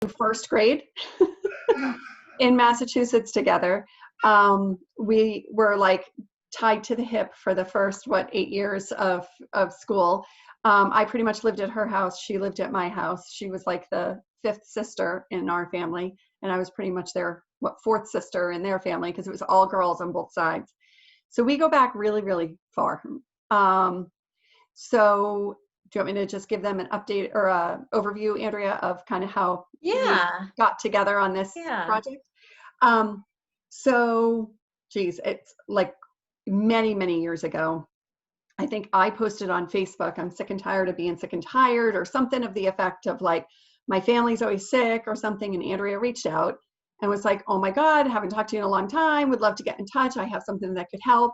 first grade in Massachusetts together. We were like tied to the hip for the first, 8 years of school. I pretty much lived at her house. She lived at my house. She was like the fifth sister in our family. And I was pretty much their, fourth sister in their family, because it was all girls on both sides. So we go back really, really far. So do you want me to just give them an update or a overview, Andrea, of kind of how we got together on this project? So, geez, it's like many, many years ago. I think I posted on Facebook, I'm sick and tired of being sick and tired, or something of the effect of like, my family's always sick or something. And Andrea reached out and was like, oh my God, haven't talked to you in a long time. Would love to get in touch. I have something that could help.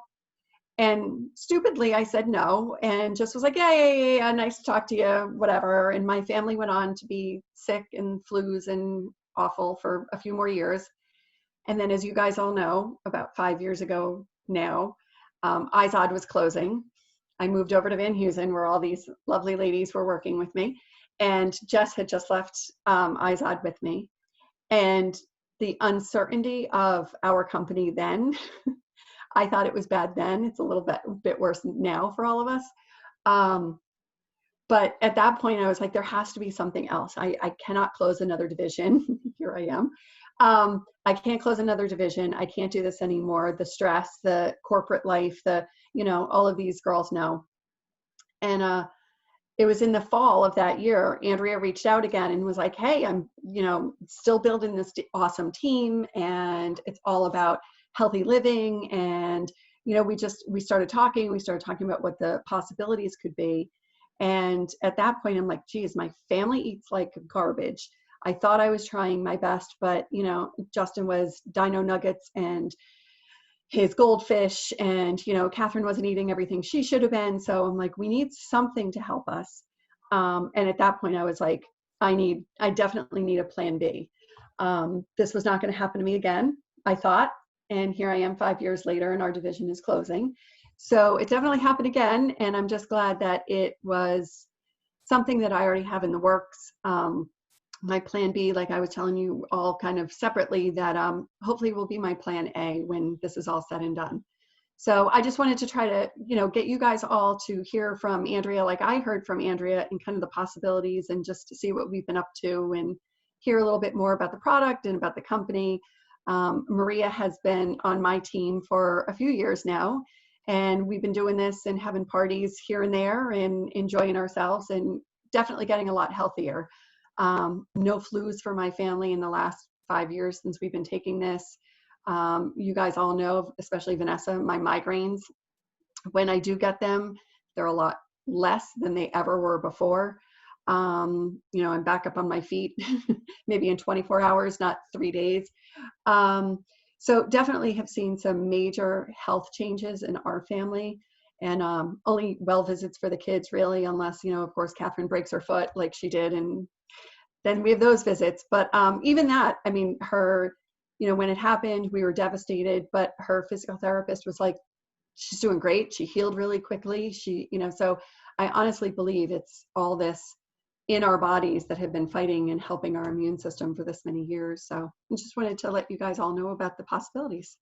And stupidly, I said no, and just was like, yeah, nice to talk to you, whatever. And my family went on to be sick and flus and awful for a few more years. And then, as you guys all know, about 5 years ago now, IZOD was closing. I moved over to Van Heusen, where all these lovely ladies were working with me. And Jess had just left IZOD with me. And the uncertainty of our company then, I thought it was bad then. It's a little bit worse now for all of us. But at that point, I was like, there has to be something else. I cannot close another division. Here I am. I can't close another division. I can't do this anymore. The stress, the corporate life, all of these girls know. And it was in the fall of that year, Andrea reached out again and was like, hey, I'm, still building this awesome team, and it's all about healthy living. And, we started talking about what the possibilities could be. And at that point, I'm like, geez, my family eats like garbage. I thought I was trying my best, but, Justin was dino nuggets and his goldfish, and, Catherine wasn't eating everything she should have been. So I'm like, we need something to help us. And at that point I was like, I definitely need a plan B. This was not going to happen to me again, I thought. And here I am 5 years later, and our division is closing. So it definitely happened again. And I'm just glad that it was something that I already have in the works. My plan B, like I was telling you all kind of separately, that hopefully will be my plan A when this is all said and done. So I just wanted to try to, get you guys all to hear from Andrea, like I heard from Andrea, and kind of the possibilities, and just to see what we've been up to and hear a little bit more about the product and about the company. Maria has been on my team for a few years now, and we've been doing this and having parties here and there and enjoying ourselves, and definitely getting a lot healthier. No flus for my family in the last 5 years since we've been taking this. You guys all know, especially Vanessa, my migraines, when I do get them, they're a lot less than they ever were before. I'm back up on my feet, maybe in 24 hours, not 3 days. So definitely have seen some major health changes in our family, and only well visits for the kids, really, unless, of course, Catherine breaks her foot like she did, and then we have those visits. But even that, I mean, her, when it happened, we were devastated, but her physical therapist was like, she's doing great. She healed really quickly. So I honestly believe it's all this in our bodies that have been fighting and helping our immune system for this many years. So I just wanted to let you guys all know about the possibilities.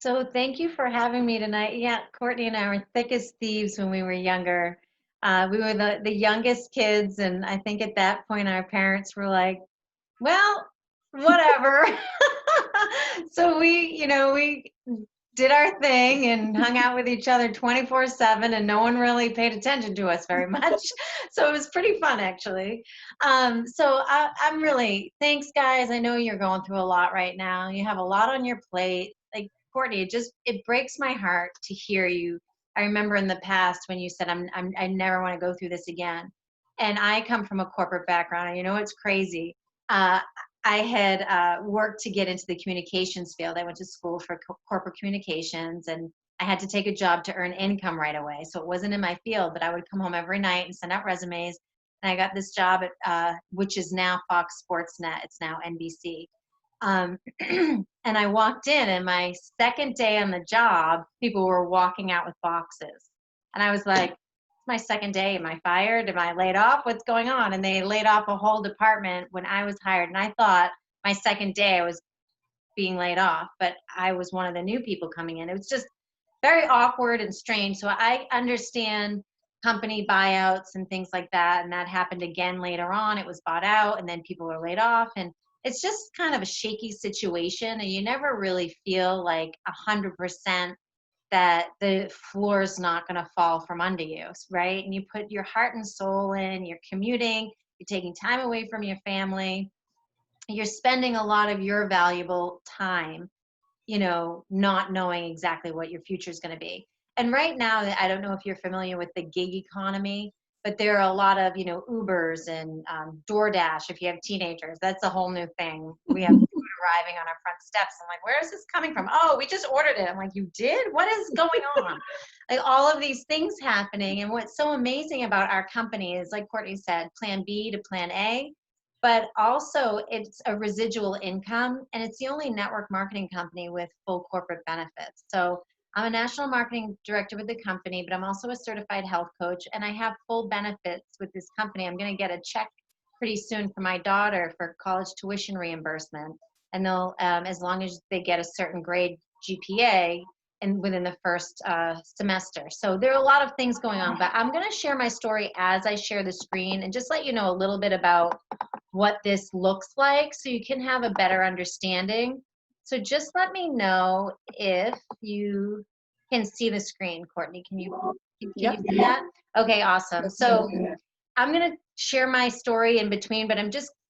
So thank you for having me tonight. Yeah, Courtney and I were thick as thieves when we were younger. We were the youngest kids, and I think at that point our parents were like, well, whatever. So we did our thing and hung out with each other 24/7, and no one really paid attention to us very much. So it was pretty fun, actually. So I'm really, thanks guys. I know you're going through a lot right now. You have a lot on your plate. Like Courtney, it breaks my heart to hear you. I remember in the past when you said, I never want to go through this again. And I come from a corporate background, and it's crazy. I had worked to get into the communications field. I went to school for corporate communications, and I had to take a job to earn income right away. So it wasn't in my field, but I would come home every night and send out resumes. And I got this job at, which is now Fox Sports Net. It's now NBC. And I walked in, and my second day on the job, people were walking out with boxes. And I was like, my second day. Am I fired? Am I laid off? What's going on? And they laid off a whole department when I was hired. And I thought my second day I was being laid off, but I was one of the new people coming in. It was just very awkward and strange. So I understand company buyouts and things like that. And that happened again later on. It was bought out and then people were laid off. And it's just kind of a shaky situation. And you never really feel like 100% that the floor is not going to fall from under you, right? And you put your heart and soul in, you're commuting, you're taking time away from your family, you're spending a lot of your valuable time, not knowing exactly what your future is going to be. And right now, I don't know if you're familiar with the gig economy, but there are a lot of, Ubers and DoorDash. If you have teenagers, that's a whole new thing. We have food arriving on our front steps. I'm like, where is this coming from? Oh, we just ordered it. I'm like, you did? What is going on? Like all of these things happening. And what's so amazing about our company is, like Courtney said, plan B to plan A. But also it's a residual income, and it's the only network marketing company with full corporate benefits. So I'm a national marketing director with the company, but I'm also a certified health coach, and I have full benefits with this company. I'm going to get a check pretty soon for my daughter for college tuition reimbursement, and they'll, as long as they get a certain grade GPA, and within the first semester. So there are a lot of things going on, but I'm going to share my story as I share the screen and just let you know a little bit about what this looks like so you can have a better understanding. So just let me know if you can see the screen. Courtney, can you see that? Okay, awesome. So I'm going to share my story in between, but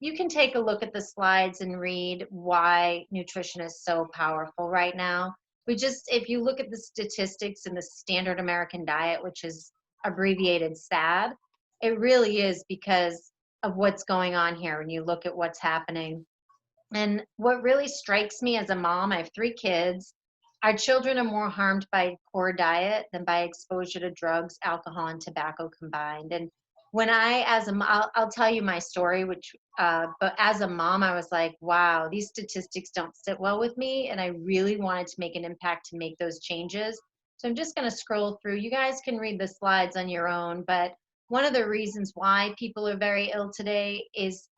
you can take a look at the slides and read why nutrition is so powerful right now. If you look at the statistics in the standard American diet, which is abbreviated SAD, it really is because of what's going on here when you look at what's happening. And what really strikes me as a mom, I have 3 kids. Our children are more harmed by poor diet than by exposure to drugs, alcohol, and tobacco combined. And when I'll tell you my story, but as a mom, I was like, wow, these statistics don't sit well with me. And I really wanted to make an impact to make those changes. So I'm just going to scroll through. You guys can read the slides on your own, but one of the reasons why people are very ill today is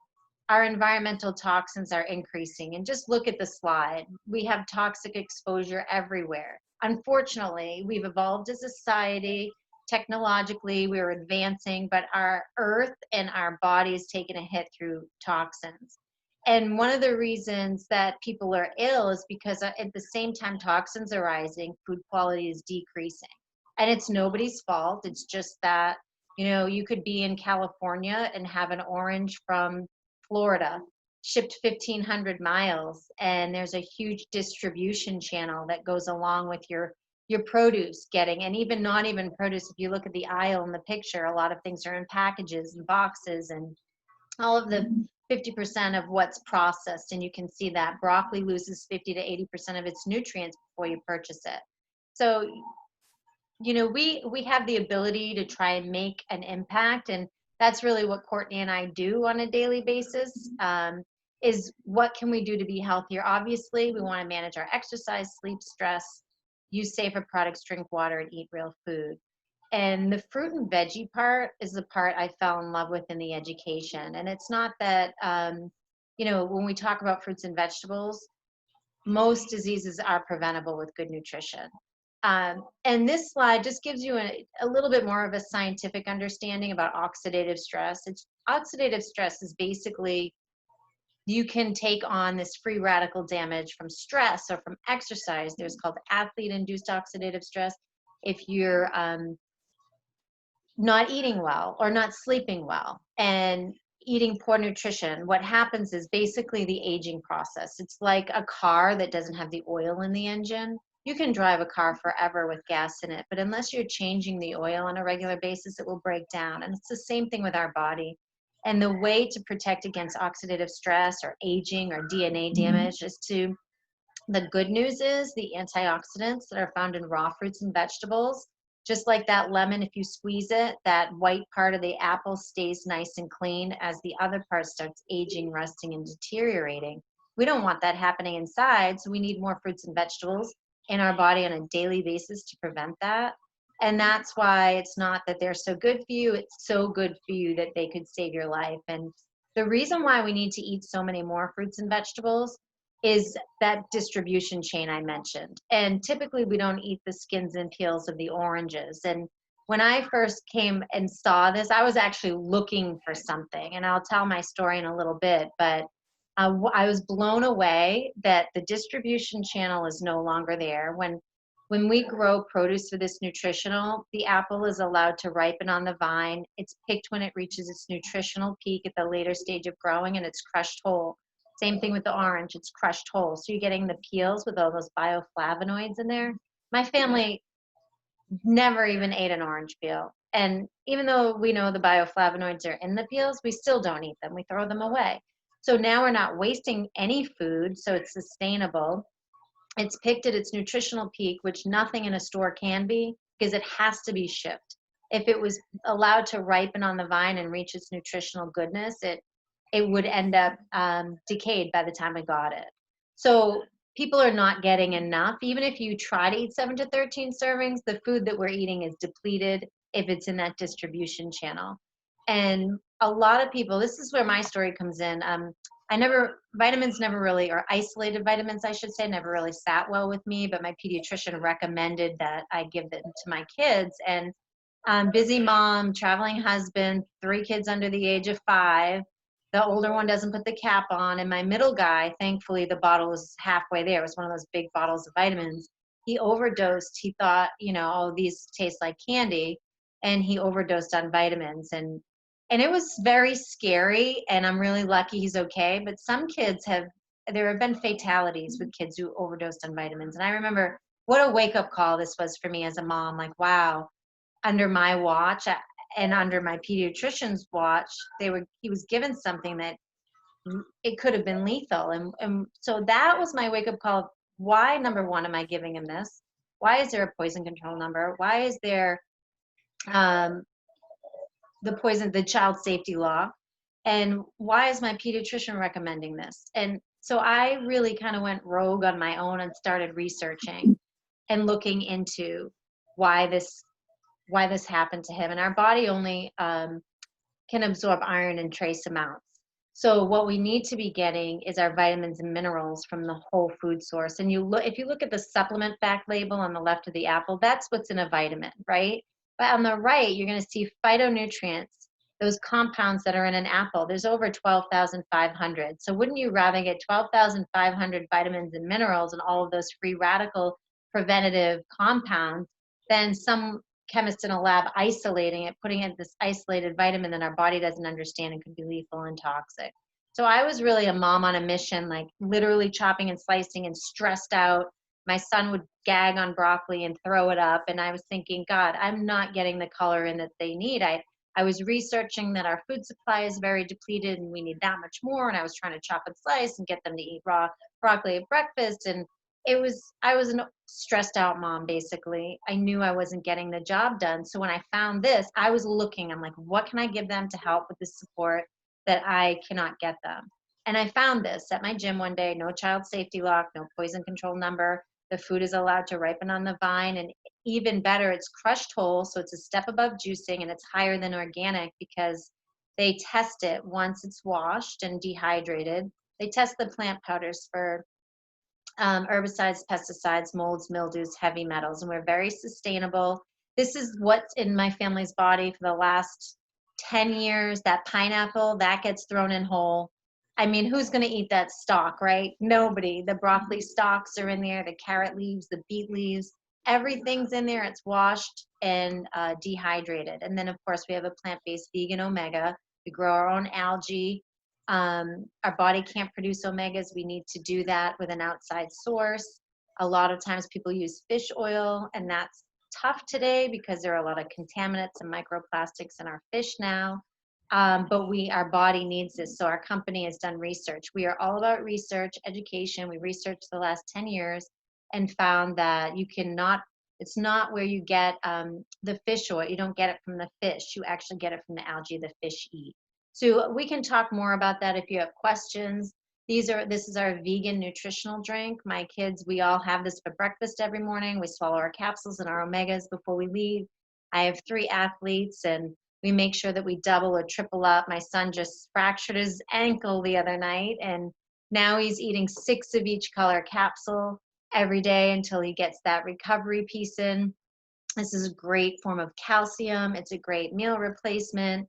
our environmental toxins are increasing. And just look at the slide. We have toxic exposure everywhere. Unfortunately, we've evolved as a society. Technologically, we're advancing, but our earth and our body is taking a hit through toxins. And one of the reasons that people are ill is because at the same time toxins are rising, food quality is decreasing. And it's nobody's fault. It's just that, you could be in California and have an orange from Florida shipped 1,500 miles, and there's a huge distribution channel that goes along with your produce getting, and even not even produce. If you look at the aisle in the picture, a lot of things are in packages and boxes, and all of the 50% of what's processed, and you can see that broccoli loses 50 to 80% of its nutrients before you purchase it. So we have the ability to try and make an impact, and that's really what Courtney and I do on a daily basis, is what can we do to be healthier? Obviously, we want to manage our exercise, sleep, stress, use safer products, drink water, and eat real food. And the fruit and veggie part is the part I fell in love with in the education. And it's not that, when we talk about fruits and vegetables, most diseases are preventable with good nutrition. And this slide just gives you a little bit more of a scientific understanding about oxidative stress. Oxidative stress is basically, you can take on this free radical damage from stress or from exercise. There's called athlete-induced oxidative stress. If you're not eating well or not sleeping well and eating poor nutrition, what happens is basically the aging process. It's like a car that doesn't have the oil in the engine. You can drive a car forever with gas in it, but unless you're changing the oil on a regular basis, it will break down. And it's the same thing with our body. And the way to protect against oxidative stress or aging or DNA damage is the good news is the antioxidants that are found in raw fruits and vegetables, just like that lemon, if you squeeze it, that white part of the apple stays nice and clean as the other part starts aging, rusting, and deteriorating. We don't want that happening inside, so we need more fruits and vegetables in our body on a daily basis to prevent that. And that's why it's not that they're so good for you, it's so good for you that they could save your life. And the reason why we need to eat so many more fruits and vegetables is that distribution chain I mentioned. And typically we don't eat the skins and peels of the oranges. And when I first came and saw this, I was actually looking for something, and I'll tell my story in a little bit, but I was blown away that the distribution channel is no longer there. When we grow produce for this nutritional, the apple is allowed to ripen on the vine. It's picked when it reaches its nutritional peak at the later stage of growing, and it's crushed whole. Same thing with the orange, it's crushed whole. So you're getting the peels with all those bioflavonoids in there. My family never even ate an orange peel. And even though we know the bioflavonoids are in the peels, we still don't eat them. We throw them away. So now we're not wasting any food, so it's sustainable. It's picked at its nutritional peak, which nothing in a store can be, because it has to be shipped. If it was allowed to ripen on the vine and reach its nutritional goodness, it would end up decayed by the time I got it. So people are not getting enough. Even if you try to eat 7 to 13 servings, the food that we're eating is depleted if it's in that distribution channel. And a lot of people, this is where my story comes in. Vitamins never really, or isolated vitamins, I should say, never really sat well with me, but my pediatrician recommended that I give them to my kids. And busy mom, traveling husband, 3 kids under the age of 5. The older one doesn't put the cap on, and my middle guy, thankfully, the bottle was halfway there. It was one of those big bottles of vitamins. He overdosed. He thought, oh, these taste like candy, and he overdosed on vitamins. And it was very scary, and I'm really lucky he's okay. But there have been fatalities with kids who overdosed on vitamins. And I remember what a wake-up call this was for me as a mom. Like, wow, under my watch and under my pediatrician's watch, he was given something that it could have been lethal. And so that was my wake-up call. Why, number one, am I giving him this? Why is there a poison control number? Why is there the child safety law? And why is my pediatrician recommending this? And so I really kind of went rogue on my own and started researching and looking into why this happened to him. And our body only can absorb iron in trace amounts. So what we need to be getting is our vitamins and minerals from the whole food source. And if you look at the supplement fact label on the left of the apple, that's what's in a vitamin, right? But on the right, you're going to see phytonutrients, those compounds that are in an apple. There's over 12,500. So wouldn't you rather get 12,500 vitamins and minerals and all of those free radical preventative compounds than some chemist in a lab isolating it, putting in this isolated vitamin that our body doesn't understand and could be lethal and toxic? So I was really a mom on a mission, like literally chopping and slicing and stressed out. My son would gag on broccoli and throw it up. And I was thinking, God, I'm not getting the color in that they need. I was researching that our food supply is very depleted and we need that much more. And I was trying to chop and slice and get them to eat raw broccoli at breakfast. And I was a stressed out mom, basically. I knew I wasn't getting the job done. So when I found this, I was looking, I'm like, what can I give them to help with the support that I cannot get them? And I found this at my gym one day, no child safety lock, no poison control number. The food is allowed to ripen on the vine, and even better, it's crushed whole. So it's a step above juicing, and it's higher than organic because they test it once it's washed and dehydrated. They test the plant powders for herbicides, pesticides, molds, mildews, heavy metals, and we're very sustainable. This is what's in my family's body for the last 10 years. That pineapple, that gets thrown in whole. I mean, who's going to eat that stalk, right? Nobody. The broccoli stalks are in there, the carrot leaves, the beet leaves, everything's in there. It's washed and dehydrated. And then, of course, we have a plant-based vegan omega. We grow our own algae. Our body can't produce omegas. We need to do that with an outside source. A lot of times people use fish oil, and that's tough today because there are a lot of contaminants and microplastics in our fish now. But our body needs this. So our company has done research. We are all about research, education. We researched the last 10 years and found that it's not where you get the fish oil. You don't get it from the fish. You actually get it from the algae the fish eat. So we can talk more about that if you have questions. This is our vegan nutritional drink. My kids, we all have this for breakfast every morning. We swallow our capsules and our omegas before we leave. I have 3 athletes, and we make sure that we double or triple up. My son just fractured his ankle the other night, and now he's eating 6 of each color capsule every day until he gets that recovery piece in. This is a great form of calcium. It's a great meal replacement.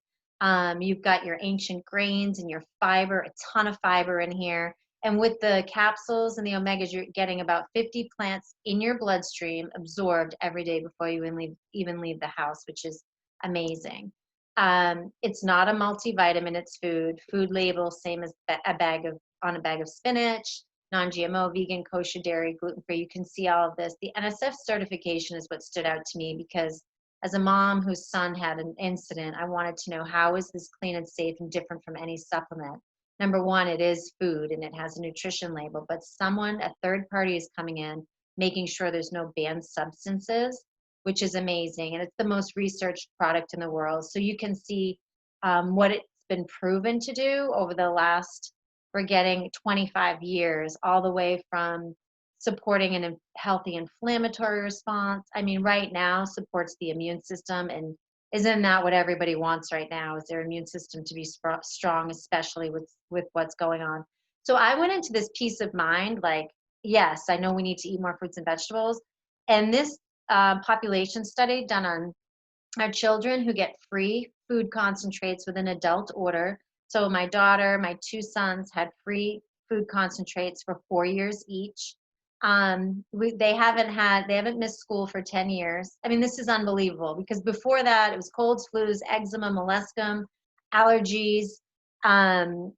You've got your ancient grains and your fiber, a ton of fiber in here. And with the capsules and the omegas, you're getting about 50 plants in your bloodstream absorbed every day before you even leave the house, which is amazing. It's not a multivitamin, it's food. Food label, same as on a bag of spinach, non-GMO, vegan, kosher, dairy, gluten-free. You can see all of this. The NSF certification is what stood out to me because as a mom whose son had an incident, I wanted to know, how is this clean and safe and different from any supplement? Number one, it is food and it has a nutrition label, but a third party is coming in, making sure there's no banned substances, which is amazing. And it's the most researched product in the world. So you can see what it's been proven to do over the last, we're getting 25 years, all the way from supporting a healthy inflammatory response. I mean, right now supports the immune system, and isn't that what everybody wants right now, is their immune system to be strong, especially with what's going on. So I went into this peace of mind, like, yes, I know we need to eat more fruits and vegetables. And this population study done on our children who get free food concentrates with an adult order. So my daughter, my 2 sons had free food concentrates for 4 years each. They haven't missed school for 10 years. I mean, this is unbelievable because before that it was colds, flus, eczema, molluscum, allergies. Um,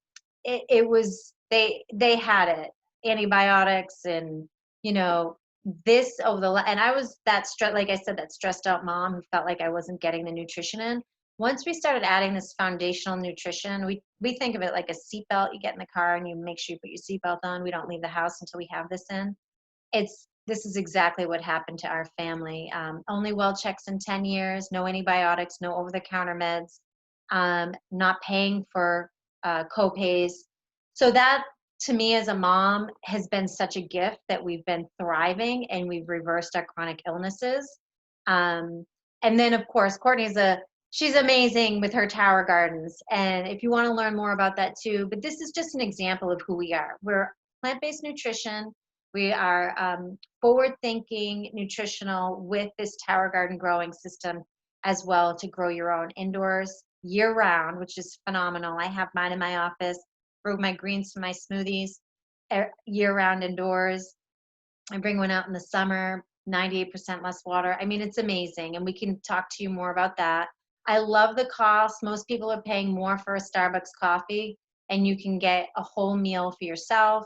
it was, they had it, antibiotics, and you know, this over and I was like I said, that stressed out mom who felt like I wasn't getting the nutrition in. Once we started adding this foundational nutrition, we think of it like a seatbelt. You get in the car and you make sure you put your seatbelt on. We don't leave the house until we have this in. This is exactly what happened to our family. Only well checks in 10 years, no antibiotics, no over-the-counter meds, not paying for co-pays. So that, to me as a mom, has been such a gift that we've been thriving and we've reversed our chronic illnesses. And then of course, she's amazing with her tower gardens. And if you want to learn more about that too, but this is just an example of who we are. We're plant-based nutrition. We are forward-thinking nutritional with this tower garden growing system as well, to grow your own indoors year-round, which is phenomenal. I have mine in my office, grow my greens to my smoothies year-round indoors. I bring one out in the summer, 98% less water. I mean, it's amazing, and we can talk to you more about that. I love the cost. Most people are paying more for a Starbucks coffee, and you can get a whole meal for yourself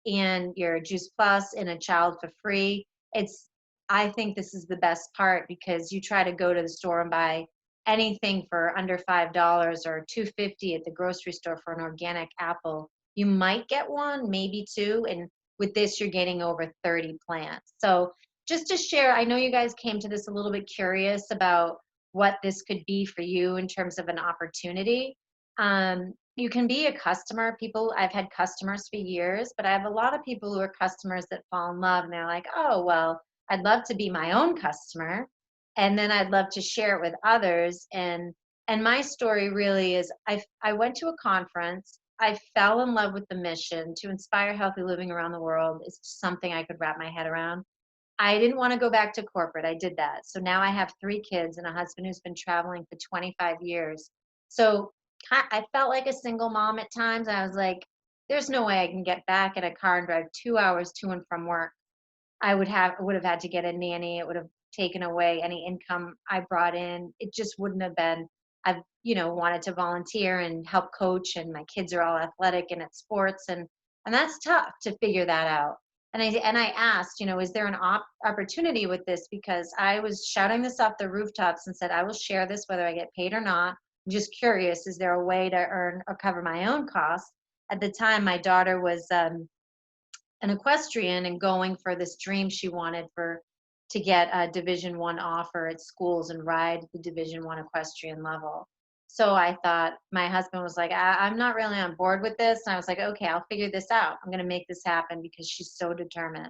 and your Juice Plus and a child for free. I think this is the best part, because you try to go to the store and buy anything for under $5 or $2.50 at the grocery store for an organic apple. You might get one, maybe two, and with this you're getting over 30 plants. So just to share, I know you guys came to this a little bit curious about what this could be for you in terms of an opportunity. You can be a customer. I've had customers for years, but I have a lot of people who are customers that fall in love and they're like, oh, well, I'd love to be my own customer. And then I'd love to share it with others. And my story really is, I went to a conference. I fell in love with the mission to inspire healthy living around the world. It's something I could wrap my head around. I didn't want to go back to corporate. I did that. So now I have 3 kids and a husband who's been traveling for 25 years. So I felt like a single mom at times. I was like, there's no way I can get back in a car and drive 2 hours to and from work. I would have had to get a nanny. It would have taken away any income I brought in. It just wouldn't have been. I've, wanted to volunteer and help coach, and my kids are all athletic and at sports, and that's tough to figure that out. And I asked, is there an opportunity with this? Because I was shouting this off the rooftops and said, I will share this whether I get paid or not. I'm just curious, is there a way to earn or cover my own costs? At the time, my daughter was an equestrian and going for this dream she wanted to get a Division I offer at schools and ride the Division I equestrian level. So I thought, my husband was like, I'm not really on board with this. And I was like, okay, I'll figure this out. I'm going to make this happen because she's so determined.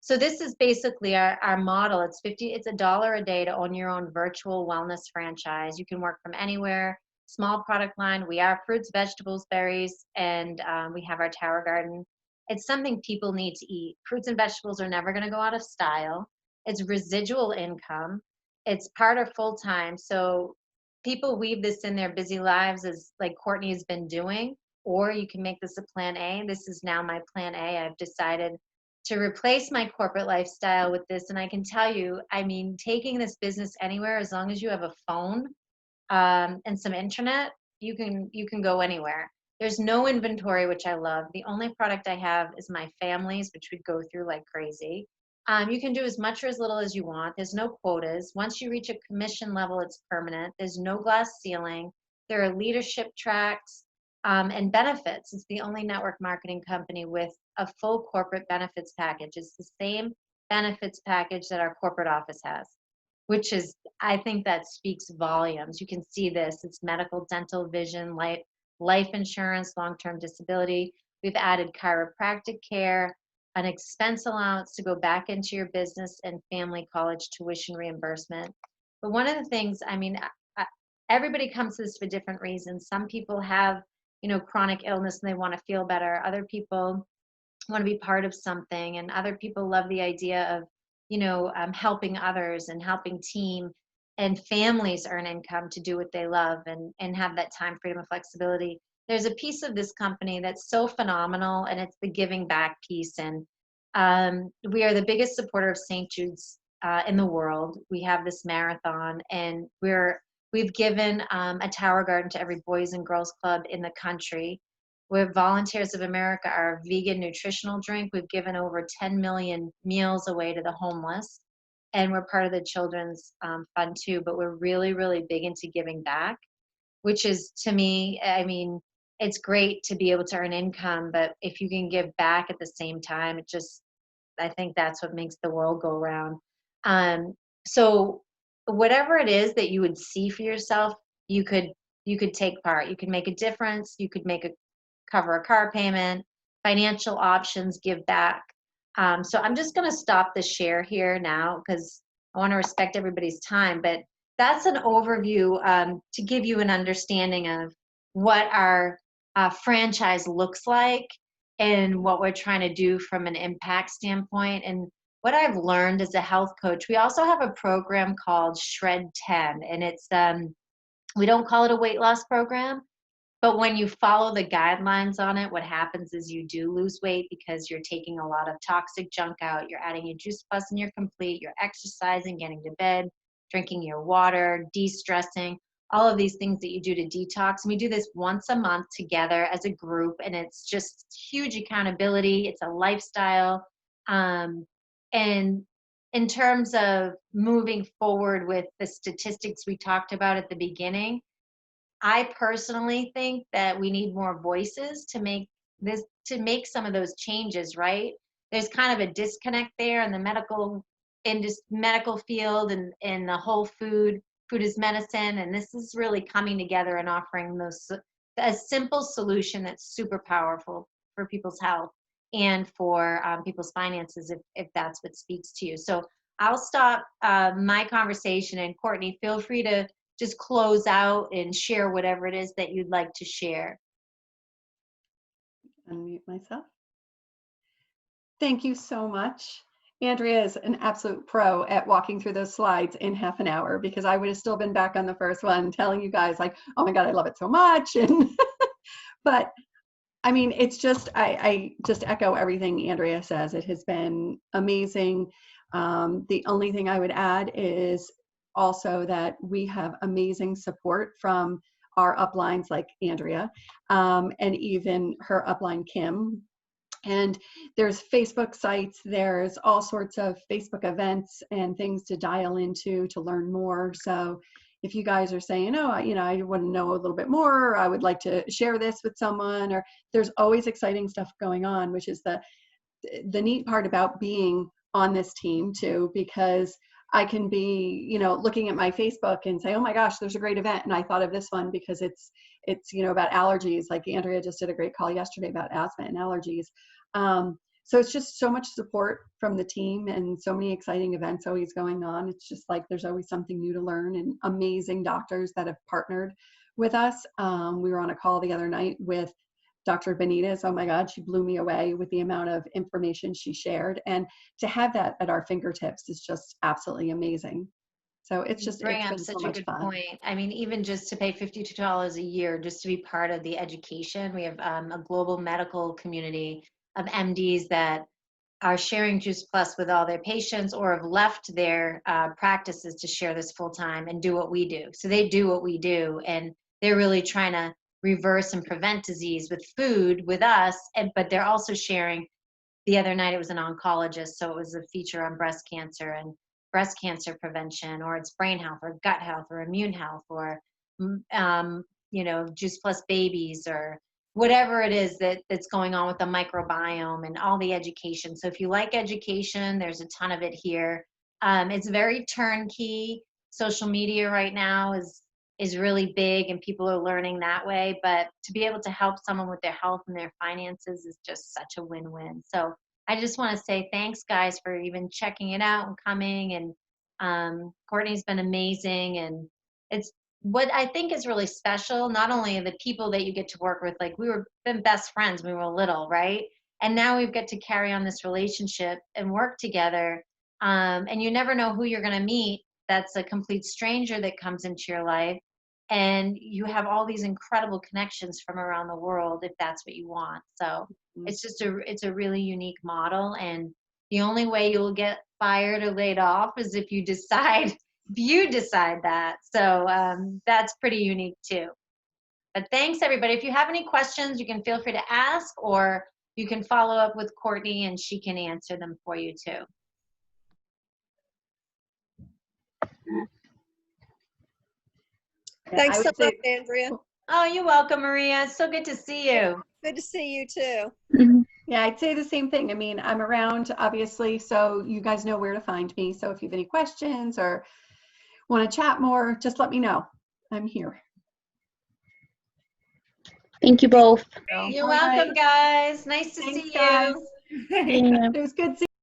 So this is basically our model. It's $1 a day to own your own virtual wellness franchise. You can work from anywhere, small product line. We are fruits, vegetables, berries, and we have our tower garden. It's something people need to eat. Fruits and vegetables are never going to go out of style. It's residual income. It's part of full time. So people weave this in their busy lives, as like Courtney has been doing, or you can make this a plan A. This is now my plan A. I've decided to replace my corporate lifestyle with this. And I can tell you, I mean, taking this business anywhere, as long as you have a phone and some internet, you can go anywhere. There's no inventory, which I love. The only product I have is my family's, which would go through like crazy. You can do as much or as little as you want. There's no quotas. Once you reach a commission level, it's permanent. There's no glass ceiling. There are leadership tracks and benefits. It's the only network marketing company with a full corporate benefits package. It's the same benefits package that our corporate office has, which is, I think that speaks volumes. You can see this. It's medical, dental, vision, life insurance, long-term disability. We've added chiropractic care, an expense allowance to go back into your business, and family college tuition reimbursement. But one of the things, I mean, everybody comes to this for different reasons. Some people have, chronic illness and they want to feel better. Other people want to be part of something, and other people love the idea of, helping others and helping team and families earn income to do what they love and have that time freedom and flexibility. There's a piece of this company that's so phenomenal, and it's the giving back piece. And we are the biggest supporter of St. Jude's in the world. We have this marathon, and we've given a tower garden to every boys and girls club in the country. We're Volunteers of America, our vegan nutritional drink. We've given over 10 million meals away to the homeless, and we're part of the children's fund too. But we're really, really big into giving back, which is, to me, I mean, it's great to be able to earn income, but if you can give back at the same time, I think that's what makes the world go round. So whatever it is that you would see for yourself, you could take part. You could make a difference. You could cover a car payment, financial options, give back. So I'm just going to stop the share here now because I want to respect everybody's time. But that's an overview to give you an understanding of what our franchise looks like and what we're trying to do from an impact standpoint. And what I've learned as a health coach, we also have a program called Shred 10, and it's we don't call it a weight loss program. But when you follow the guidelines on it, what happens is you do lose weight because you're taking a lot of toxic junk out. You're adding your Juice Plus and your Complete. You're exercising, getting to bed, drinking your water, de-stressing, all of these things that you do to detox. And we do this once a month together as a group, and it's just huge accountability. It's a lifestyle. And in terms of moving forward with the statistics we talked about at the beginning, I personally think that we need more voices to make some of those changes, right? There's kind of a disconnect there in the medical field and the whole food is medicine. And this is really coming together and offering a simple solution that's super powerful for people's health and for people's finances, if that's what speaks to you. So I'll stop my conversation, and Courtney, feel free to just close out and share whatever it is that you'd like to share. Unmute myself. Thank you so much. Andrea is an absolute pro at walking through those slides in half an hour, because I would have still been back on the first one telling you guys like, oh my God, I love it so much. And but I mean, it's just, I just echo everything Andrea says. It has been amazing. The only thing I would add is also that we have amazing support from our uplines like Andrea, and even her upline Kim. And there's Facebook sites, there's all sorts of Facebook events and things to dial into to learn more. So if you guys are saying, oh, I want to know a little bit more, or I would like to share this with someone, or there's always exciting stuff going on, which is the neat part about being on this team too, because I can be, you know, looking at my Facebook and say, oh my gosh, there's a great event. And I thought of this one because it's, you know, about allergies. Like Andrea just did a great call yesterday about asthma and allergies. So it's just so much support from the team and so many exciting events always going on. It's just like there's always something new to learn, and amazing doctors that have partnered with us. We were on a call the other night with Dr. Benitez. Oh my God, she blew me away with the amount of information she shared. And to have that at our fingertips is just absolutely amazing. So it's You just, bring it's up been so such a much good fun. point. I mean, even just to pay $52 a year just to be part of the education, we have a global medical community of MDs that are sharing Juice Plus with all their patients or have left their practices to share this full time and do what we do. So they do what we do, and they're really trying to reverse and prevent disease with food with us. But they're also sharing. The other night it was an oncologist, so it was a feature on breast cancer and breast cancer prevention, or it's brain health or gut health or immune health, or you know, Juice Plus babies, or whatever it is that's going on with the microbiome and all the education. So if you like education, there's a ton of it here. It's very turnkey. Social media right now is really big, and people are learning that way. But to be able to help someone with their health and their finances is just such a win-win. So I just want to say thanks, guys, for even checking it out and coming. And Courtney's been amazing, and it's what I think is really special. Not only the people that you get to work with, like we were been best friends when we were little, right? And now we've got to carry on this relationship and work together. And you never know who you're going to meet. That's a complete stranger that comes into your life, and you have all these incredible connections from around the world if that's what you want. So it's a really unique model, and the only way you'll get fired or laid off is if you decide that. So that's pretty unique too. But thanks everybody. If you have any questions, you can feel free to ask, or you can follow up with Courtney and she can answer them for you too. Thanks so much, Andrea. Oh, you're welcome, Maria. It's so good to see you. Good to see you too. Yeah, I'd say the same thing. I mean, I'm around, obviously, so you guys know where to find me. So if you have any questions or want to chat more, just let me know. I'm here. Thank you both. You're welcome, guys. Nice to see you. Guys. It was good seeing